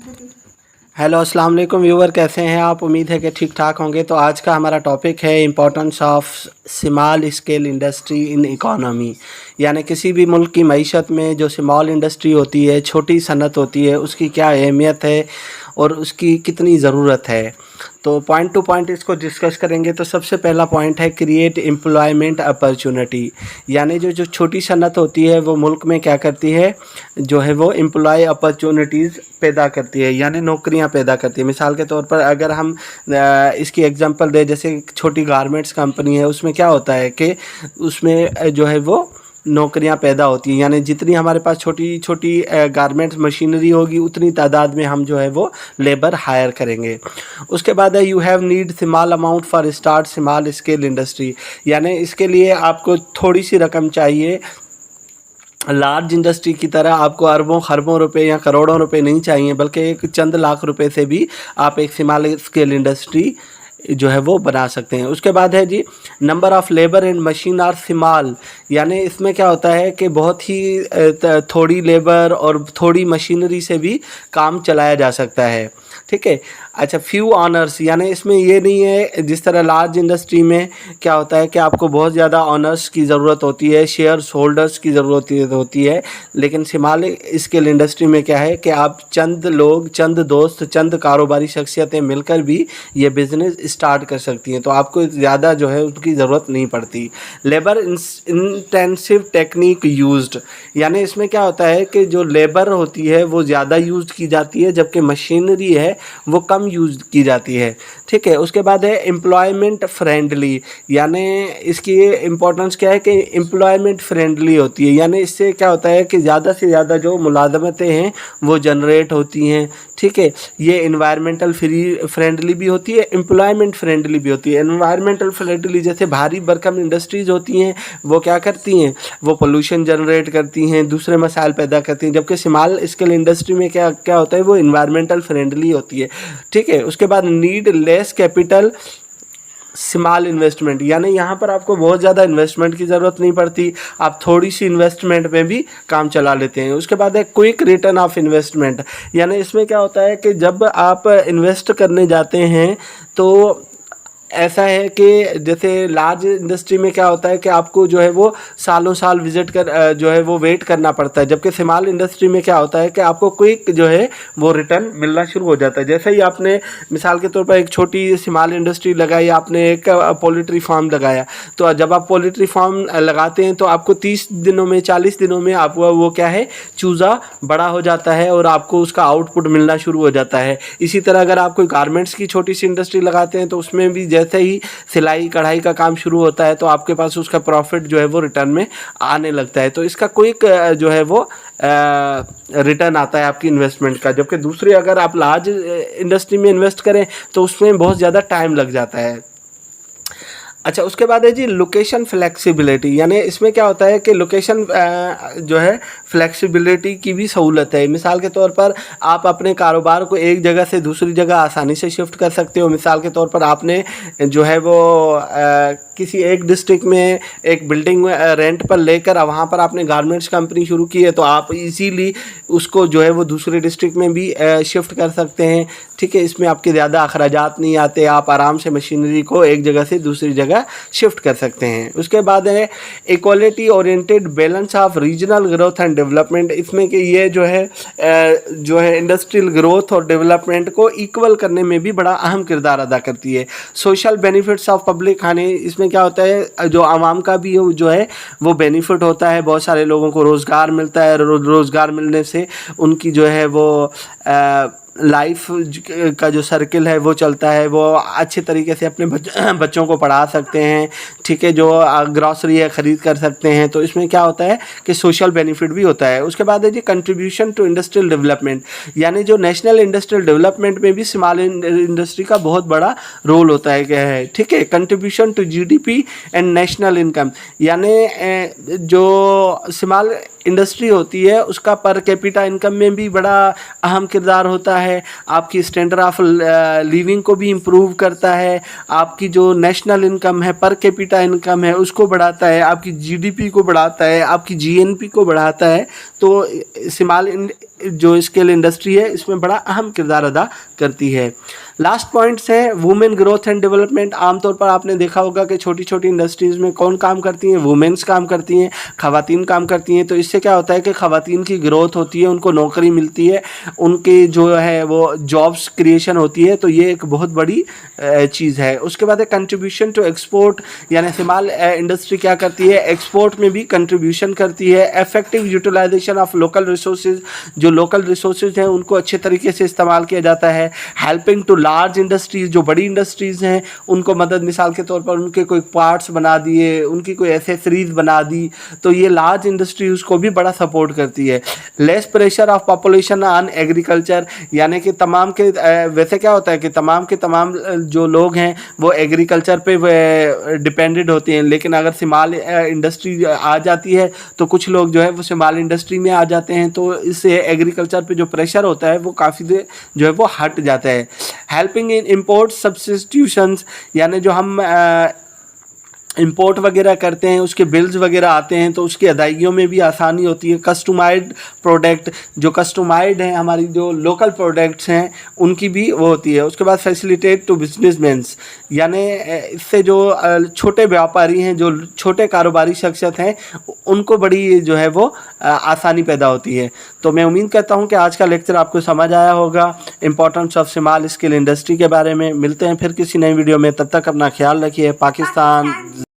Hello अस्सलाम वालेकुम viewer, कैसे हैं आप? उम्मीद है कि ठीक ठाक होंगे। तो आज का हमारा टॉपिक है importance of small scale industry in economy. यानी किसी भी मुल्क की मईशत में जो स्मॉल इंडस्ट्री होती है, छोटी सनत होती है, उसकी क्या अहमियत है और उसकी कितनी ज़रूरत है। तो पॉइंट टू पॉइंट इसको डिस्कस करेंगे। तो सबसे पहला पॉइंट है क्रिएट एम्प्लॉयमेंट अपॉर्चुनिटी। यानी जो जो छोटी सनत होती है वो मुल्क में क्या करती है, जो है वो एम्प्लॉय अपॉर्चुनिटीज़ पैदा करती है, यानी नौकरियां पैदा करती है। मिसाल के तौर पर अगर हम इसकी एग्जांपल दें, जैसे एक छोटी गारमेंट्स कंपनी है, उसमें क्या होता है कि उसमें जो है वो नौकरियां पैदा होती हैं। यानी जितनी हमारे पास छोटी छोटी गारमेंट्स मशीनरी होगी, उतनी तादाद में हम जो है वो लेबर हायर करेंगे। उसके बाद है you have need small amount for start small scale industry. यानी इसके लिए आपको थोड़ी सी रकम चाहिए। लार्ज इंडस्ट्री की तरह आपको अरबों खरबों रुपए या करोड़ों रुपए नहीं चाहिए, बल्कि एक चंद लाख रुपए से भी आप एक स्मॉल स्केल इंडस्ट्री जो है वो बना सकते हैं। उसके बाद है जी number of labour and machine are small. यानी इसमें क्या होता है कि बहुत ही थोड़ी लेबर और थोड़ी मशीनरी से भी काम चलाया जा सकता है। ठीक है। अच्छा, फ्यू ऑनर्स, यानी इसमें ये नहीं है जिस तरह लार्ज इंडस्ट्री में क्या होता है कि आपको बहुत ज़्यादा ऑनर्स की ज़रूरत होती है, शेयर्स होल्डर्स की ज़रूरत होती है। लेकिन स्मॉल स्केल इंडस्ट्री में क्या है कि आप चंद लोग, चंद दोस्त, चंद कारोबारी शख्सियतें मिलकर भी ये बिज़नेस स्टार्ट कर सकती हैं। तो आपको ज़्यादा जो है उनकी ज़रूरत नहीं पड़ती। Labour intensive technique used. यानी इसमें क्या होता है कि जो लेबर होती है वो ज़्यादा यूज़ की जाती है, जबकि मशीनरी है वो कम यूज़ की जाती है। ठीक है। उसके बाद है एम्प्लॉयमेंट फ्रेंडली। यानी इसकी इम्पोर्टेंस क्या है कि एम्प्लॉयमेंट फ्रेंडली होती है। यानी इससे क्या होता है कि ज़्यादा से ज़्यादा जो मुलाज़मतें हैं वो जनरेट होती हैं। ठीक है। ये इन्वायरमेंटल फ्रेंडली भी होती है, एम्प्लॉयमेंट फ्रेंडली भी होती है। इन्वायरमेंटल फ्रेंडली जैसे भारी भरकम इंडस्ट्रीज़ होती हैं, वो क्या करती हैं, वो पोल्यूशन जनरेट करती हैं, दूसरे मसाइल पैदा करती हैं। जबकि स्मॉल स्केल इंडस्ट्री में क्या क्या होता है, वो इन्वायरमेंटल फ्रेंडली होती है। ठीक है। उसके बाद need less capital small investment. यानी यहाँ पर आपको बहुत ज़्यादा इन्वेस्टमेंट की ज़रूरत नहीं पड़ती, आप थोड़ी सी इन्वेस्टमेंट में भी काम चला लेते हैं। उसके बाद है क्विक रिटर्न ऑफ इन्वेस्टमेंट। यानी इसमें क्या होता है कि जब आप इन्वेस्ट करने जाते हैं तो ऐसा है कि जैसे लार्ज इंडस्ट्री में क्या होता है कि आपको जो है वो सालों साल विजिट कर जो है वो वेट करना पड़ता है। जबकि स्मॉल इंडस्ट्री में क्या होता है कि आपको क्विक जो है वो रिटर्न मिलना शुरू हो जाता है। जैसे ही आपने मिसाल के तौर पर एक छोटी स्मॉल इंडस्ट्री लगाई, आपने एक पोल्ट्री फार्म लगाया, तो जब आप पोल्ट्री फार्म लगाते हैं तो आपको 30 दिनों में, 40 दिनों में आपको वो क्या है, चूज़ा बड़ा हो जाता है और आपको उसका आउटपुट मिलना शुरू हो जाता है। इसी तरह अगर आप कोई गारमेंट्स की छोटी सी इंडस्ट्री लगाते हैं तो उसमें भी जैसे ही सिलाई कढ़ाई का काम शुरू होता है तो आपके पास उसका प्रॉफिट जो है वो रिटर्न में आने लगता है। तो इसका क्विक जो है वो रिटर्न आता है आपकी इन्वेस्टमेंट का। जबकि दूसरी अगर आप लार्ज इंडस्ट्री में इन्वेस्ट करें तो उसमें बहुत ज़्यादा टाइम लग जाता है। अच्छा, उसके बाद है जी लोकेशन फ्लेक्सिबिलिटी। यानी इसमें क्या होता है कि लोकेशन जो है फ्लेक्सिबिलिटी की भी सहूलत है। मिसाल के तौर पर आप अपने कारोबार को एक जगह से दूसरी जगह आसानी से शिफ्ट कर सकते हो। मिसाल के तौर पर आपने जो है वो किसी एक डिस्ट्रिक्ट में एक बिल्डिंग रेंट पर लेकर वहाँ पर आपने गारमेंट्स कंपनी शुरू की है, तो आप इजीली उसको जो है वो दूसरे डिस्ट्रिक्ट में भी शिफ्ट कर सकते हैं। ठीक है। इसमें आपके ज़्यादा अखराजात नहीं आते, आप आराम से मशीनरी को एक जगह से दूसरी जगह शिफ्ट कर सकते हैं। उसके बाद है equality oriented balance of regional growth and development. इसमें कि ये जो है इंडस्ट्रियल ग्रोथ और डेवलपमेंट को इक्वल करने में भी बड़ा अहम किरदार अदा करती है। सोशल बेनिफिट्स ऑफ पब्लिक, यानी इसमें क्या होता है, जो आवाम का भी जो है वो बेनिफिट होता है, बहुत सारे लोगों को रोज़गार मिलता है। रोज़गार मिलने से उनकी जो है वो लाइफ का जो सर्किल है वो चलता है, वो अच्छे तरीके से अपने बच्चों को पढ़ा सकते हैं। ठीक है। जो ग्रॉसरी है ख़रीद कर सकते हैं। तो इसमें क्या होता है कि सोशल बेनिफिट भी होता है। उसके बाद है जी कंट्रीब्यूशन टू इंडस्ट्रियल डेवलपमेंट। यानी जो नेशनल इंडस्ट्रियल डेवलपमेंट में भी स्मॉल इंडस्ट्री का बहुत बड़ा रोल होता है क्या है। ठीक है। Contribution to GDP and national income. यानी जो स्मॉल इंडस्ट्री होती है उसका पर कैपिटा इनकम में भी बड़ा अहम किरदार होता है, आपकी स्टैंडर्ड ऑफ लिविंग को भी इम्प्रूव करता है, आपकी जो नेशनल इनकम है, पर कैपिटा इनकम है उसको बढ़ाता है, आपकी जीडीपी को बढ़ाता है, आपकी जीएनपी को बढ़ाता है। तो स्मॉल जो स्केल इंडस्ट्री है इसमें बड़ा अहम किरदार अदा करती है। लास्ट पॉइंट्स है वुमेन ग्रोथ एंड डेवलपमेंट। आमतौर पर आपने देखा होगा कि छोटी छोटी इंडस्ट्रीज़ में कौन काम करती हैं, वुमेन्स काम करती हैं, ख़वातीन काम करती हैं। तो इससे क्या होता है कि ख़वातीन की ग्रोथ होती है, उनको नौकरी मिलती है, उनकी जो है वो जॉब्स क्रिएशन होती है। तो ये एक बहुत बड़ी चीज़ है। उसके बाद है कंट्रीब्यूशन टू एक्सपोर्ट, यानी स्मॉल इंडस्ट्री क्या करती है, एक्सपोर्ट में भी कंट्रीब्यूशन करती है। Effective utilisation of local resources, जो लोकल रिसोर्सेज हैं उनको अच्छे तरीके से इस्तेमाल किया जाता है। हेल्पिंग टू लार्ज इंडस्ट्रीज़, जो बड़ी इंडस्ट्रीज़ हैं उनको मदद, मिसाल के तौर पर उनके कोई पार्ट्स बना दिए, उनकी कोई एसेसरीज बना दी, तो ये लार्ज इंडस्ट्रीज़ को भी बड़ा सपोर्ट करती है। Less pressure of population on agriculture, यानी कि तमाम के वैसे क्या होता है कि तमाम के तमाम जो लोग हैं वो एग्रीकल्चर पे डिपेंडेड होते हैं, लेकिन अगर स्मॉल इंडस्ट्री आ जाती है तो कुछ लोग जो है वो स्मॉल इंडस्ट्री में आ जाते हैं, तो इससे एग्रीकल्चर पे जो प्रेशर होता है वो काफ़ी जो है वो हट जाता है। हेल्पिंग इन इम्पोर्ट सब्स्टिट्यूशंस, यानी जो हम इंपोर्ट वगैरह करते हैं उसके बिल्स वगैरह आते हैं तो उसकी अदायगियों में भी आसानी होती है। कस्टमाइज्ड प्रोडक्ट, जो कस्टमाइज्ड हैं हमारी जो लोकल प्रोडक्ट्स हैं उनकी भी वो होती है। उसके बाद फैसिलिटेट टू बिजनेसमैन्स, यानी इससे जो छोटे व्यापारी हैं, जो छोटे कारोबारी शख्सियत हैं, उनको बड़ी जो है वो आसानी पैदा होती है। तो मैं उम्मीद करता हूँ कि आज का लेक्चर आपको समझ आया होगा importance of small scale industry के बारे में। मिलते हैं फिर किसी नई वीडियो में, तब तक अपना ख्याल रखिए। पाकिस्तान